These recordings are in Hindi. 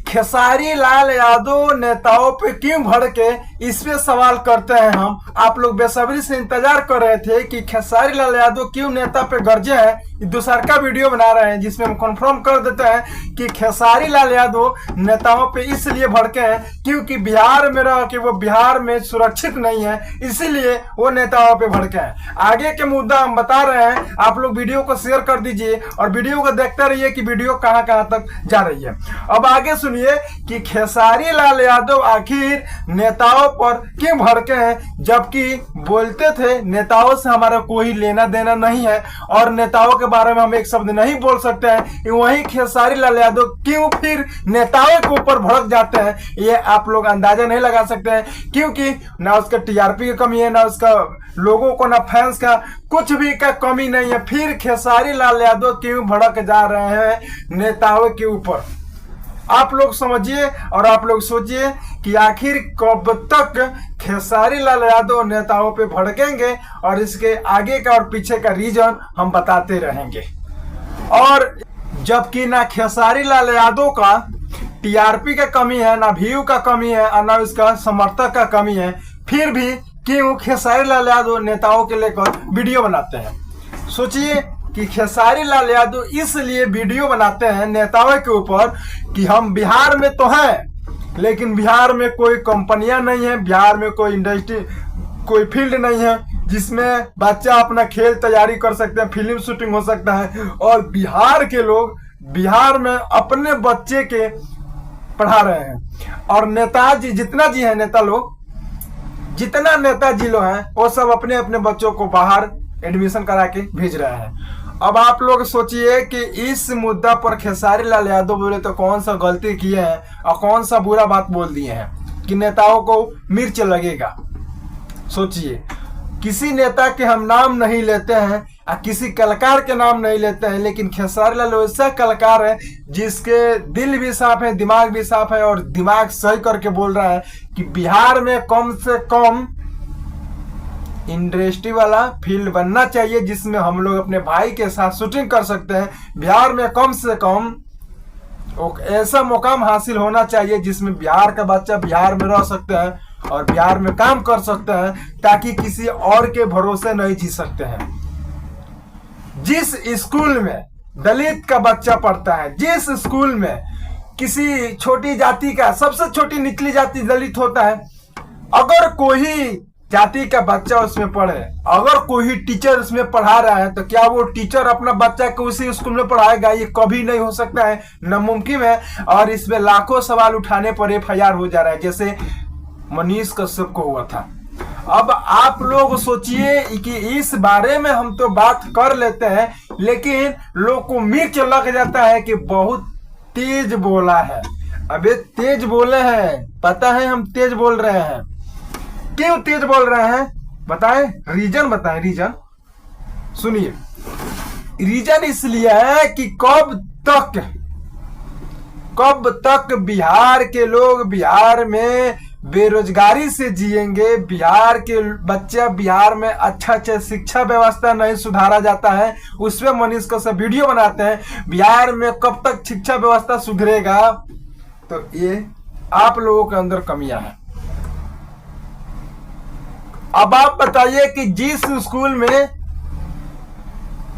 खेसारी लाल यादव नेताओं पे क्यों भड़के, इस पे सवाल करते हैं हम। आप लोग बेसब्री से इंतजार कर रहे थे कि खेसारी लाल यादव क्यों नेता पे गरजे हैं। दूसरा का वीडियो बना रहे हैं जिसमें हम कंफर्म कर देते हैं कि खेसारी लाल यादव नेताओं पे इसलिए भड़के हैं क्योंकि बिहार में रह के वो बिहार में सुरक्षित नहीं है, इसीलिए वो नेताओं पे भड़के हैं। आगे के मुद्दा हम बता रहे हैं, आप लोग वीडियो को शेयर कर दीजिए और वीडियो को देखते रहिए कि वीडियो कहां कहां तक जा रही है। अब आगे सुनिए कि खेसारी लाल यादव आखिर नेताओं पर क्यों भड़के हैं, जबकि बोलते थे नेताओं से हमारा कोई लेना देना नहीं है और नेताओं के बारे में हम एक शब्द नहीं बोल सकते हैं। वहीं खेसारी लाल यादव क्यों फिर नेताओं के ऊपर भड़क जाते हैं, ये आप लोग अंदाजा नहीं लगा सकते हैं, क्योंकि ना उसका टीआरपी की कमी है, ना उसका लोगों को, ना फैंस का, कुछ भी का कमी नहीं है। फिर खेसारी लाल यादव क्यों भड़क जा रहे हैं नेताओं के ऊपर, आप लोग समझिए और आप लोग सोचिए कि आखिर कब तक खेसारी लाल यादव नेताओं पे भड़केंगे और इसके आगे का और पीछे का रीजन हम बताते रहेंगे। और जबकि ना खेसारी लाल यादव का टीआरपी का कमी है, ना व्यू का कमी है और ना उसका समर्थक का कमी है, फिर भी क्यों खेसारी लाल यादव नेताओं के लेकर वीडियो बनाते हैं। सोचिए कि खेसारी लाल यादव इसलिए वीडियो बनाते हैं नेताओं के ऊपर कि हम बिहार में तो हैं लेकिन बिहार में कोई कंपनियां नहीं है, बिहार में कोई इंडस्ट्री, कोई फील्ड नहीं है जिसमें बच्चा अपना खेल तैयारी कर सकते हैं, फिल्म शूटिंग हो सकता है। और बिहार के लोग बिहार में अपने बच्चे के पढ़ा रहे हैं और नेताजी जितना जी है, नेता लोग जितना नेताजी लोग हैं वो सब अपने अपने बच्चों को बाहर एडमिशन करा के भेज रहे हैं। अब आप लोग सोचिए कि इस मुद्दा पर खेसारी लाल यादव बोले तो कौन सा गलती किए हैं और कौन सा बुरा बात बोल दिए हैं कि नेताओं को मिर्च लगेगा। सोचिए, किसी नेता के हम नाम नहीं लेते हैं और किसी कलाकार के नाम नहीं लेते हैं, लेकिन खेसारी लाल ऐसा कलाकार है जिसके दिल भी साफ है, दिमाग भी साफ है और दिमाग सही करके बोल रहा है कि बिहार में कम से कम इंडस्ट्री वाला फील्ड बनना चाहिए जिसमें हम लोग अपने भाई के साथ शूटिंग कर सकते हैं। बिहार में कम से कम ऐसा मुकाम हासिल होना चाहिए जिसमें बिहार का बच्चा बिहार में रह सकते हैं और बिहार में काम कर सकते हैं, ताकि किसी और के भरोसे नहीं जी सकते हैं। जिस स्कूल में दलित का बच्चा पढ़ता है, जिस स्कूल में किसी छोटी जाति का, सबसे छोटी निचली जाति दलित होता है, अगर कोई जाति का बच्चा उसमें पढ़े, अगर कोई टीचर उसमें पढ़ा रहा है, तो क्या वो टीचर अपना बच्चा को उसी स्कूल में पढ़ाएगा? ये कभी नहीं हो सकता है, नामुमकिन है। और इसमें लाखों सवाल उठाने पर एफआईआर हो जा रहा है, जैसे मनीष कश्यप को हुआ था। अब आप लोग सोचिए कि इस बारे में हम तो बात कर लेते हैं, लेकिन लोग को मिर्च लग जाता है कि बहुत तेज बोला है। अबे तेज बोले हैं, पता है हम तेज बोल रहे हैं, क्यों तेज बोल रहे हैं बताएं, रीजन बताएं। रीजन सुनिए, रीजन इसलिए है कि कब तक बिहार के लोग बिहार में बेरोजगारी से जिएंगे, बिहार के बच्चे बिहार में अच्छा शिक्षा व्यवस्था नहीं सुधारा जाता है, उसमें मनीष कश्यप वीडियो बनाते हैं। बिहार में कब तक शिक्षा व्यवस्था सुधरेगा? तो ये आप लोगों के अंदर कमियां हैं। अब आप बताइए कि जिस स्कूल में,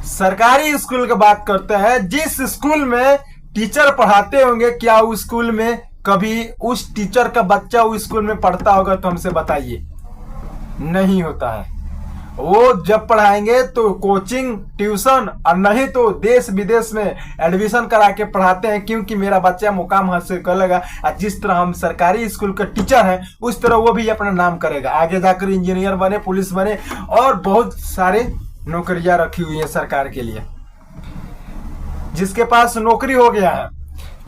सरकारी स्कूल की बात करते हैं, जिस स्कूल में टीचर पढ़ाते होंगे, क्या उस स्कूल में कभी उस टीचर का बच्चा उस स्कूल में पढ़ता होगा? तो हमसे बताइए, नहीं होता है। वो जब पढ़ाएंगे तो कोचिंग, ट्यूशन और नहीं तो देश विदेश में एडमिशन करा के पढ़ाते हैं, क्योंकि मेरा बच्चा मुकाम हासिल कर लेगा। और जिस तरह हम सरकारी स्कूल के टीचर हैं उस तरह वो भी अपना नाम करेगा, आगे जाकर इंजीनियर बने, पुलिस बने और बहुत सारे नौकरियां रखी हुई है सरकार के लिए। जिसके पास नौकरी हो गया है,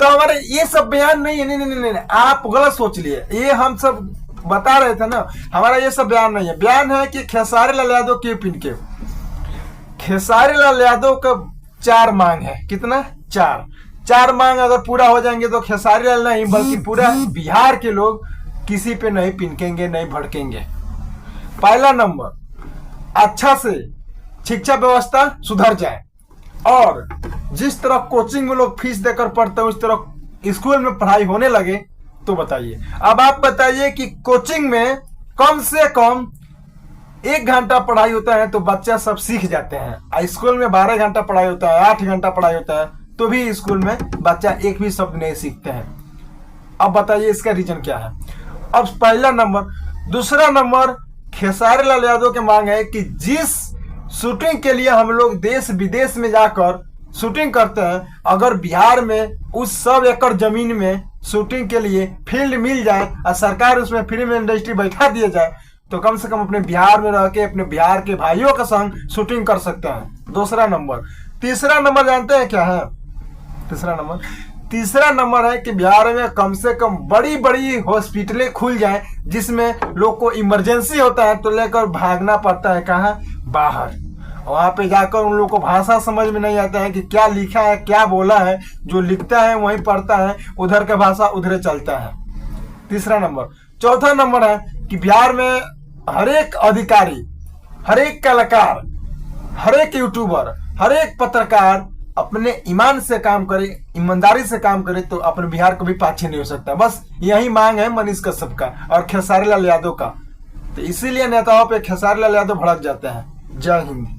तो हमारे ये सब बयान नहीं है। नहीं, आप गलत सोच लिए, ये हम सब बता रहे थे ना, हमारा ये सब बयान नहीं है। बयान है कि खेसारी लाल यादव क्यों पिनके। खेसारी लाल यादव का 4 मांग है। कितना? 4 मांग अगर पूरा हो जाएंगे तो खेसारी लाल नहीं बल्कि पूरा बिहार के लोग किसी पे नहीं पिनकेंगे, नहीं भड़केंगे। पहला नंबर, अच्छा से शिक्षा व्यवस्था सुधर जाए और जिस तरह कोचिंग में लोग फीस देकर पढ़ते हैं उस तरह स्कूल में पढ़ाई होने लगे तो बताइए। अब आप बताइए कि कोचिंग में कम से कम 1 घंटा पढ़ाई होता है तो बच्चा सब सीख जाते हैं। स्कूल में 12 घंटा पढ़ाई होता है, 8 घंटा पढ़ाई होता है, तो भी स्कूल में बच्चा एक भी शब्द नहीं सीखते हैं। अब बताइए इसका रीजन क्या है। अब पहला नंबर। दूसरा नंबर, खेसारी लाल यादव की मांग है कि जिस शूटिंग के लिए हम लोग देश विदेश में जाकर शूटिंग करते हैं, अगर बिहार में उस 100 एकड़ जमीन में शूटिंग के लिए फील्ड मिल जाए और सरकार उसमें फिल्म इंडस्ट्री बैठा दिया जाए तो कम से कम अपने बिहार में रह के अपने बिहार के भाइयों के संग शूटिंग कर सकते हैं। दूसरा नंबर। तीसरा नंबर जानते हैं क्या है? तीसरा नंबर है कि बिहार में कम से कम बड़ी बड़ी हॉस्पिटलें खुल जाएं जिसमें लोग को इमरजेंसी होता है तो लेकर भागना पड़ता है कहाँ? बाहर। वहां पे जाकर उन लोगों को भाषा समझ में नहीं आता है कि क्या लिखा है क्या बोला है, जो लिखता है वहीं पढ़ता है, उधर का भाषा उधर चलता है। तीसरा नंबर। चौथा नंबर है कि बिहार में हर एक अधिकारी, हर एक कलाकार, हर एक यूट्यूबर, हर एक पत्रकार अपने ईमान से काम करे, ईमानदारी से काम करे तो अपने बिहार को भी पाछे नहीं हो सकता। बस यही मांग है मनीष कश्यप का और खेसारी लाल यादव का। तो इसीलिए नेताओं पे खेसारी लाल यादव भड़क जाते हैं। जय हिंद।